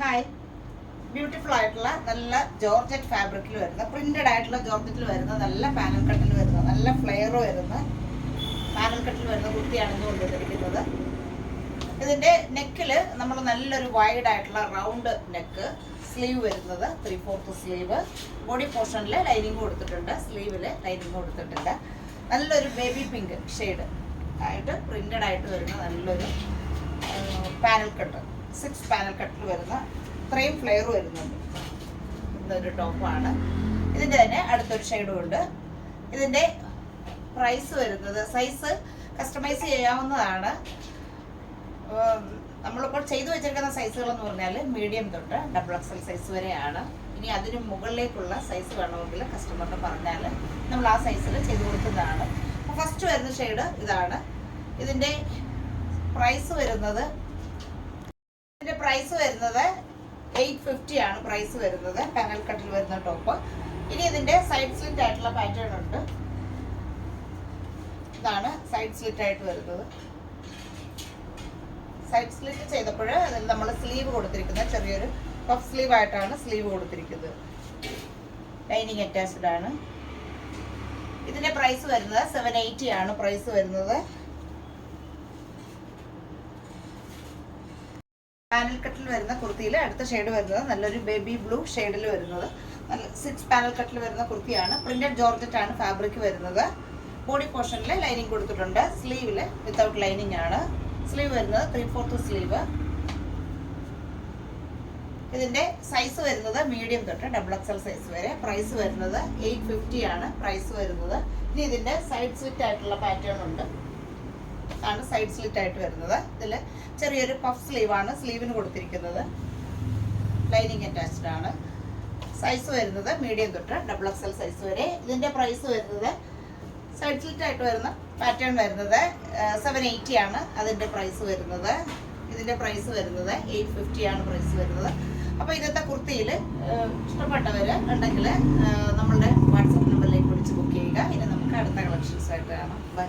Hi, beautiful ആയിട്ടുള്ള നല്ല georgette ഫാബ്രിക്കിൽ വരുന്ന പ്രിന്റഡ് ആയിട്ടുള്ള ജോർജറ്റിൽ വരുന്ന നല്ല പാനൽ കട്ടിൽ വരുന്ന നല്ല ഫ്ലെയർ വരുന്ന പാനൽ കട്ടിൽ വരുന്ന കുർത്തിയാണ് കൊണ്ടുവന്നിരിക്കുന്നത്. ഇതിന്റെ നെക്കിൽ നമ്മൾ നല്ലൊരു വൈഡ് ആയിട്ടുള്ള റൗണ്ട് നെക്ക്, സ്ലീവ് വരുന്നത് 3/4 സ്ലീവ്, ബോഡി പോർഷനിൽ ലൈനിങ് കൊടുത്തിട്ടുണ്ട്, സ്ലീവില് ലൈനിങ് കൊടുത്തിട്ടുണ്ട്. നല്ലൊരു ബേബി പിങ്ക് ഷെയ്ഡ് ആയിട്ട് പ്രിന്റഡ് ആയിട്ട് വരുന്ന നല്ലൊരു പാനൽ കട്ട്, 6 പാനൽ കട്ടിൽ വരുന്ന ഇത്രയും ഫ്ലെയർ വരുന്നുണ്ട്. ഇതൊരു ടോപ്പാണ്. ഇതിൻ്റെ തന്നെ അടുത്തൊരു ഷെയ്ഡും ഉണ്ട്. ഇതിൻ്റെ പ്രൈസ് വരുന്നത്, സൈസ് കസ്റ്റമൈസ് ചെയ്യാവുന്നതാണ്. നമ്മളിപ്പോൾ ചെയ്തു വെച്ചിരിക്കുന്ന സൈസുകൾ എന്ന് പറഞ്ഞാൽ മീഡിയം തൊട്ട് XXL സൈസ് വരെയാണ്. ഇനി അതിന് മുകളിലേക്കുള്ള സൈസ് വേണമെങ്കിൽ കസ്റ്റമറിന് പറഞ്ഞാൽ നമ്മൾ ആ സൈസിൽ ചെയ്തു കൊടുക്കുന്നതാണ്. അപ്പോൾ ഫസ്റ്റ് വരുന്ന ഷെയ്ഡ് ഇതാണ്. ഇതിൻ്റെ പ്രൈസ് വരുന്നത് 850 ആണ് പ്രൈസ് വരുന്നത്. പാനൽ കട്ടിൽ വരുന്ന ടോപ്പ്. ഇനി ഇതിന്റെ സൈഡ് സ്ലിറ്റ് ആയിട്ടുള്ള പാറ്റേൺ ഉണ്ട്. ഇതാണ് സൈഡ് സ്ലിറ്റ് ആയിട്ട് വരുന്നത്. സൈഡ് സ്ലിറ്റ് ചെയ്തപ്പോൾ അതിൽ നമ്മൾ സ്ലീവ് കൊടുത്തിരിക്കുന്നത് ചെറിയൊരു പഫ് സ്ലീവ് ആയിട്ടാണ് സ്ലീവ് കൊടുത്തിരിക്കുന്നത്. ലൈനിങ് അറ്റാച്ച്ഡ് ആണ്. ഇതിന്റെ പ്രൈസ് വരുന്നത് 780 ആണ് പ്രൈസ് വരുന്നത്. പാനൽ കട്ടിൽ വരുന്ന കുർത്തിയിൽ അടുത്ത ഷെയ്ഡ് വരുന്നത് നല്ലൊരു ബേബി ബ്ലൂ ഷെയ്ഡിൽ വരുന്നത് നല്ല 6 പാനൽ കട്ടിൽ വരുന്ന കുർത്തിയാണ്. പ്രിന്റഡ് ജോർജറ്റ് ആണ് ഫാബ്രിക് വരുന്നത്. ബോഡി പോർഷനിൽ ലൈനിങ് കൊടുത്തിട്ടുണ്ട്. സ്ലീവിൽ വിത്തൗട്ട് ലൈനിങ് ആണ്. സ്ലീവ് വരുന്നത് 3/4 സ്ലീവ്. ഇതിന്റെ സൈസ് വരുന്നത് മീഡിയം തൊട്ട് XXL സൈസ് വരെ. പ്രൈസ് വരുന്നത് 850 ആണ് പ്രൈസ് വരുന്നത്. ഇനി ഇതിന്റെ സൈഡ് സ്ലിറ്റ് ആയിട്ടുള്ള പാറ്റേൺ ഉണ്ട്. ആണ് സൈഡ് സ്ലിറ്റ് ആയിട്ട് വരുന്നത്. ഇതിൽ ചെറിയൊരു പഫ് സ്ലീവ് ആണ് സ്ലീവിന് കൊടുത്തിരിക്കുന്നത്. ലൈനിങ് അറ്റാച്ച്ഡ് ആണ്. സൈസ് വരുന്നത് മീഡിയം തൊട്ട് XXL സൈസ് വരെ. ഇതിന്റെ പ്രൈസ് വരുന്നത് സൈഡ് സ്ലിറ്റ് ആയിട്ട് വരുന്ന പാറ്റേൺ വരുന്നത് 780 ആണ് അതിന്റെ പ്രൈസ് വരുന്നത്. ഇതിന്റെ പ്രൈസ് വരുന്നത് 850 ആണ് പ്രൈസ് വരുന്നത്. അപ്പോൾ ഇന്നത്തെ കുർത്തിയിൽ ഇഷ്ടപ്പെട്ടവർ ഉണ്ടെങ്കിൽ നമ്മളുടെ വാട്സപ്പ് നമ്പറിലേക്ക് വിളിച്ച് ബുക്ക് ചെയ്യുക. ഇനി നമുക്ക് അടുത്ത കളക്ഷൻസ് ആയിട്ട് കാണാം. ബൈ.